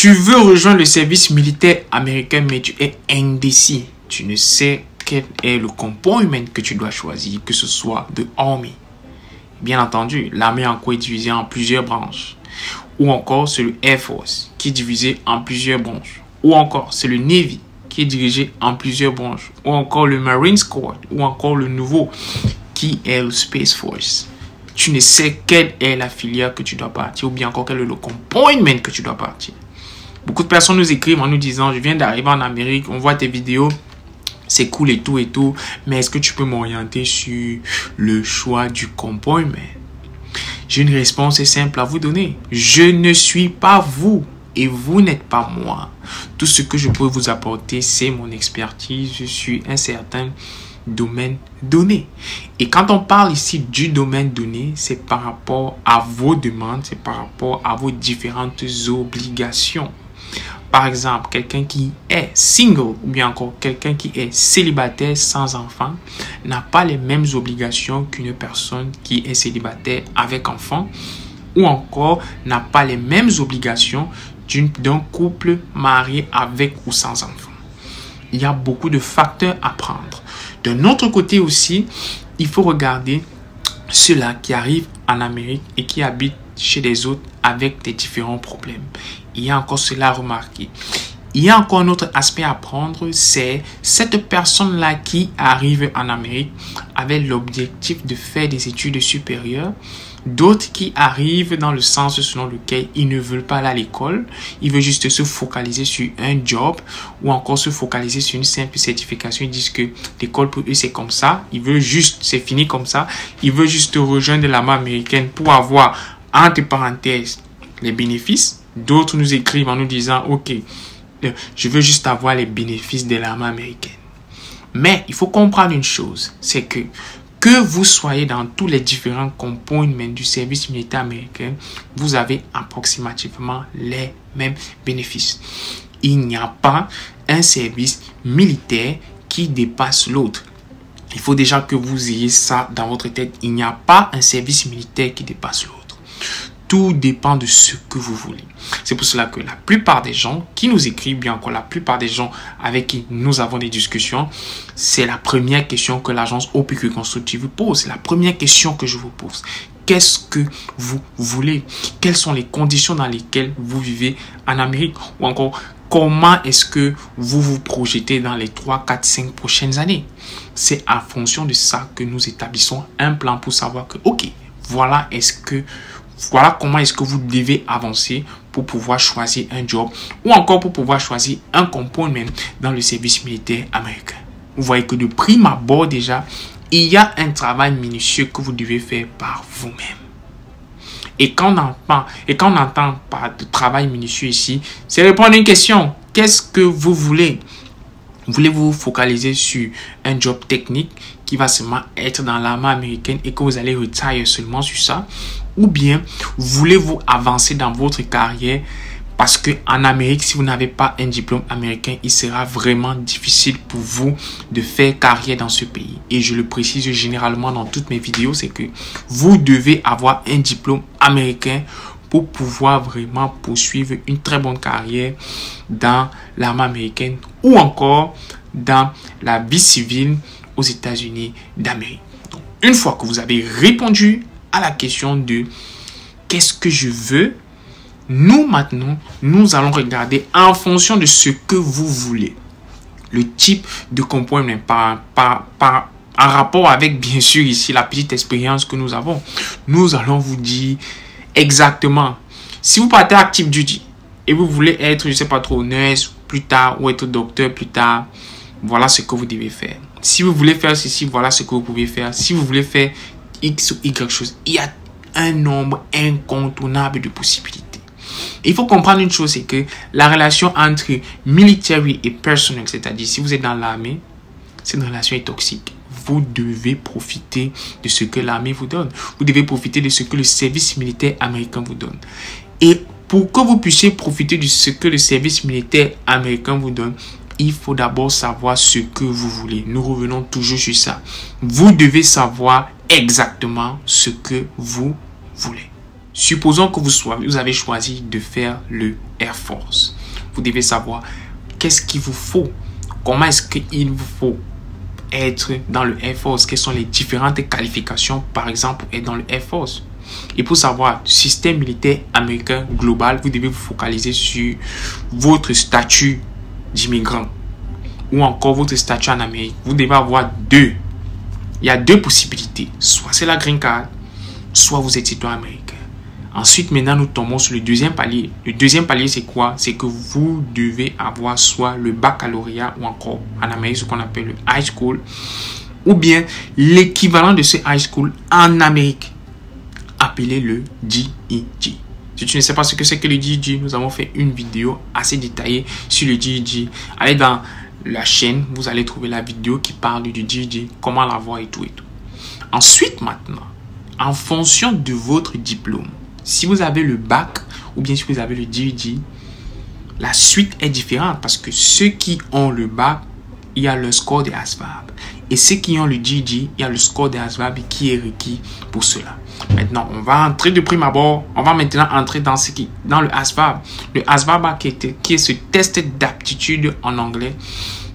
Tu veux rejoindre le service militaire américain, mais tu es indécis. Tu ne sais quel est le comportement que tu dois choisir, que ce soit de Army. Bien entendu, l'armée en quoi est divisée en plusieurs branches. Ou encore, c'est le Air Force qui est divisé en plusieurs branches. Ou encore, c'est le Navy qui est dirigé en plusieurs branches. Ou encore le Marine Corps. Ou encore le nouveau qui est le Space Force. Tu ne sais quelle est la filière que tu dois partir ou bien encore quel est le comportement que tu dois partir. Beaucoup de personnes nous écrivent en nous disant, je viens d'arriver en Amérique, on voit tes vidéos, c'est cool et tout, mais est-ce que tu peux m'orienter sur le choix du comportement? J'ai une réponse simple à vous donner. Je ne suis pas vous et vous n'êtes pas moi. Tout ce que je peux vous apporter, c'est mon expertise. Je suis un certain domaine donné. Et quand on parle ici du domaine donné, c'est par rapport à vos demandes, c'est par rapport à vos différentes obligations. Par exemple, quelqu'un qui est single ou bien encore quelqu'un qui est célibataire sans enfant n'a pas les mêmes obligations qu'une personne qui est célibataire avec enfant ou encore n'a pas les mêmes obligations d'un couple marié avec ou sans enfant. Il y a beaucoup de facteurs à prendre. D'un autre côté aussi, il faut regarder ceux-là qui arrivent en Amérique et qui habitent chez les autres avec des différents problèmes. Il y a encore cela à remarquer. Il y a encore un autre aspect à prendre, c'est cette personne-là qui arrive en Amérique avec l'objectif de faire des études supérieures. D'autres qui arrivent dans le sens selon lequel ils ne veulent pas aller à l'école. Ils veulent juste se focaliser sur un job ou encore se focaliser sur une simple certification. Ils disent que l'école pour eux c'est comme ça. Ils veulent juste, c'est fini comme ça. Ils veulent juste rejoindre l'armée américaine pour avoir, entre parenthèses, les bénéfices. D'autres nous écrivent en nous disant, ok, je veux juste avoir les bénéfices de l'armée américaine. Mais il faut comprendre une chose, c'est que vous soyez dans tous les différents comportements du service militaire américain, vous avez approximativement les mêmes bénéfices. Il n'y a pas un service militaire qui dépasse l'autre. Il faut déjà que vous ayez ça dans votre tête. Il n'y a pas un service militaire qui dépasse l'autre. Tout dépend de ce que vous voulez. C'est pour cela que la plupart des gens qui nous écrivent, bien encore la plupart des gens avec qui nous avons des discussions, c'est la première question que l'agence OPQ Constructive vous pose. C'est la première question que je vous pose. Qu'est-ce que vous voulez? Quelles sont les conditions dans lesquelles vous vivez en Amérique? Ou encore, comment est-ce que vous vous projetez dans les 3, 4, 5 prochaines années? C'est en fonction de ça que nous établissons un plan pour savoir que, ok, voilà comment est-ce que vous devez avancer pour pouvoir choisir un job ou encore pour pouvoir choisir un comportement dans le service militaire américain. Vous voyez que de prime abord déjà, il y a un travail minutieux que vous devez faire par vous-même. Et quand on entend par de travail minutieux ici, c'est répondre à une question. Qu'est-ce que vous voulez? Voulez-vous vous focaliser sur un job technique qui va seulement être dans l'armée américaine et que vous allez retire seulement sur ça? Ou bien voulez-vous avancer dans votre carrière parce qu'en Amérique, si vous n'avez pas un diplôme américain, il sera vraiment difficile pour vous de faire carrière dans ce pays. Et je le précise généralement dans toutes mes vidéos, c'est que vous devez avoir un diplôme américain pour pouvoir vraiment poursuivre une très bonne carrière dans l'armée américaine ou encore dans la vie civile aux États-Unis d'Amérique. Donc, une fois que vous avez répondu à la question de qu'est-ce que je veux, maintenant, nous allons regarder en fonction de ce que vous voulez. Le type de comportement en rapport avec, bien sûr, ici, la petite expérience que nous avons. Nous allons vous dire exactement, si vous partez active duty et vous voulez être, je ne sais pas trop, nurse plus tard ou être docteur plus tard, voilà ce que vous devez faire. Si vous voulez faire ceci, voilà ce que vous pouvez faire. Si vous voulez faire X ou Y chose, il y a un nombre incontournable de possibilités. Il faut comprendre une chose, c'est que la relation entre military et personnel, c'est-à-dire si vous êtes dans l'armée, cette relation est toxique. Vous devez profiter de ce que l'armée vous donne. Vous devez profiter de ce que le service militaire américain vous donne. Et pour que vous puissiez profiter de ce que le service militaire américain vous donne, il faut d'abord savoir ce que vous voulez. Nous revenons toujours sur ça. Vous devez savoir exactement ce que vous voulez. supposons que vous avez choisi de faire le Air Force. Vous devez savoir qu'est-ce qu'il vous faut, comment est-ce qu'il vous faut être dans le Air Force, quelles sont les différentes qualifications, par exemple, pour être dans le Air Force. Et pour savoir le système militaire américain global, vous devez vous focaliser sur votre statut d'immigrant ou encore votre statut en Amérique. Vous devez avoir deux. Il y a deux possibilités. Soit c'est la green card, soit vous êtes citoyen américain. Ensuite, maintenant, nous tombons sur le deuxième palier. Le deuxième palier, c'est quoi? C'est que vous devez avoir soit le baccalauréat ou encore en Amérique, ce qu'on appelle le high school, ou bien l'équivalent de ce high school en Amérique, appelé le GED. Si tu ne sais pas ce que c'est que le GED, nous avons fait une vidéo assez détaillée sur le GED. Allez dans la chaîne, vous allez trouver la vidéo qui parle du GED, comment l'avoir et tout et tout. Ensuite, maintenant, en fonction de votre diplôme, si vous avez le bac ou bien si vous avez le GED, la suite est différente parce que ceux qui ont le bac, il y a le score des ASVAB. Et ceux qui ont le GED, il y a le score des ASVAB qui est requis pour cela. Maintenant, on va entrer de prime abord. On va maintenant entrer dans le ASVAB. Le ASVAB qui est ce test d'aptitude en anglais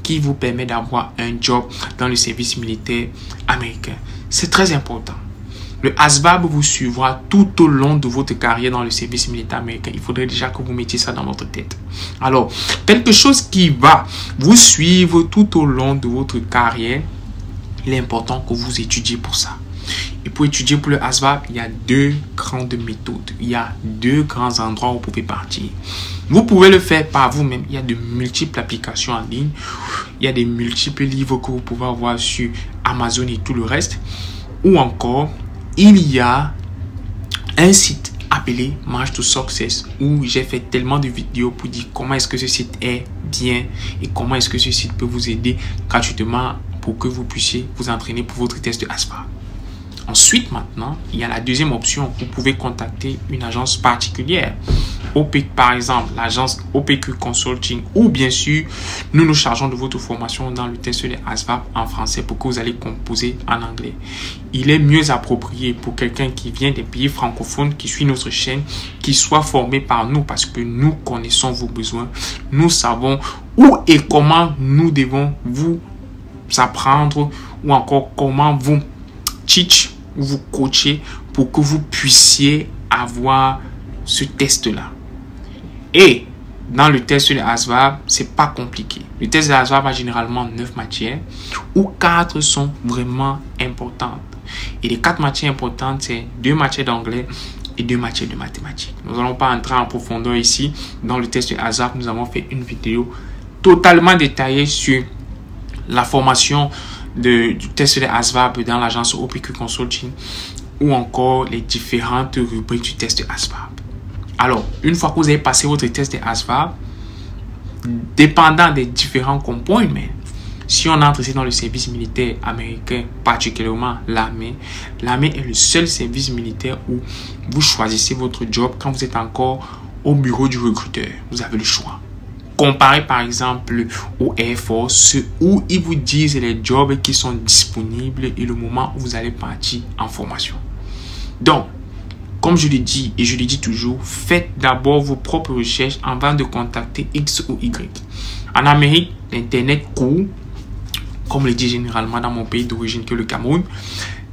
qui vous permet d'avoir un job dans le service militaire américain. C'est très important. Le ASVAB vous suivra tout au long de votre carrière dans le service militaire américain. Il faudrait déjà que vous mettiez ça dans votre tête. Alors, quelque chose qui va vous suivre tout au long de votre carrière, il est important que vous étudiez pour ça. Et pour étudier pour le ASVAB, il y a deux grandes méthodes. Il y a deux grands endroits où vous pouvez partir. Vous pouvez le faire par vous-même. Il y a de multiples applications en ligne. Il y a des multiples livres que vous pouvez avoir sur Amazon et tout le reste. Ou encore, il y a un site appelé March to Success où j'ai fait tellement de vidéos pour dire comment est-ce que ce site est bien et comment est-ce que ce site peut vous aider gratuitement pour que vous puissiez vous entraîner pour votre test de ASVAB. Ensuite, maintenant, il y a la deuxième option. Vous pouvez contacter une agence particulière. Par exemple, l'agence OPQ Consulting, ou bien sûr, nous nous chargeons de votre formation dans le test de ASVAB en français pour que vous allez composer en anglais. Il est mieux approprié pour quelqu'un qui vient des pays francophones, qui suit notre chaîne, qui soit formé par nous parce que nous connaissons vos besoins. Nous savons où et comment nous devons vous apprendre ou encore comment vous teach ou vous coacher pour que vous puissiez avoir ce test-là. Et dans le test de ASVAB, c'est pas compliqué. Le test de ASVAB a généralement 9 matières où 4 sont vraiment importantes. Et les 4 matières importantes, c'est 2 matières d'anglais et 2 matières de mathématiques. Nous n'allons pas entrer en profondeur ici. Dans le test de ASVAB, nous avons fait une vidéo totalement détaillée sur la formation du test de ASVAB dans l'agence OPQ Consulting ou encore les différentes rubriques du test de ASVAB. Alors, une fois que vous avez passé votre test de ASVAB, dépendant des différents components, si on entre ici dans le service militaire américain, particulièrement l'armée est le seul service militaire où vous choisissez votre job quand vous êtes encore au bureau du recruteur. Vous avez le choix. Comparé par exemple au Air Force où ils vous disent les jobs qui sont disponibles et le moment où vous allez partir en formation. Donc, comme je le dis et je le dis toujours, faites d'abord vos propres recherches avant de contacter X ou Y. En Amérique, l'Internet court, comme le dit généralement dans mon pays d'origine que le Cameroun.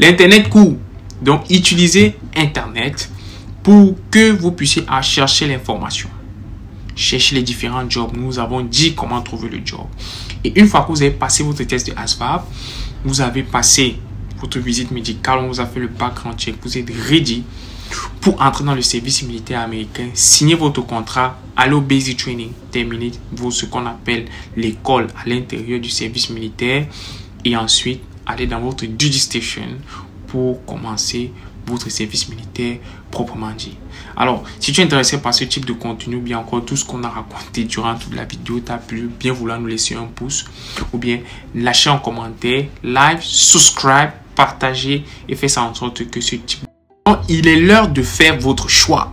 L'Internet court. Donc, utilisez Internet pour que vous puissiez chercher l'information. Cherchez les différents jobs. Nous avons dit comment trouver le job. Et une fois que vous avez passé votre test de ASVAB, vous avez passé votre visite médicale, on vous a fait le background check, vous êtes ready pour entrer dans le service militaire américain, signer votre contrat, aller au basic training, terminer ce qu'on appelle l'école à l'intérieur du service militaire et ensuite aller dans votre duty station pour commencer votre service militaire proprement dit. Alors, si tu es intéressé par ce type de contenu ou bien encore tout ce qu'on a raconté durant toute la vidéo, tu as pu bien vouloir nous laisser un pouce ou bien lâcher un commentaire, like, subscribe, partager et faire ça en sorte que ce type. Il est l'heure de faire votre choix.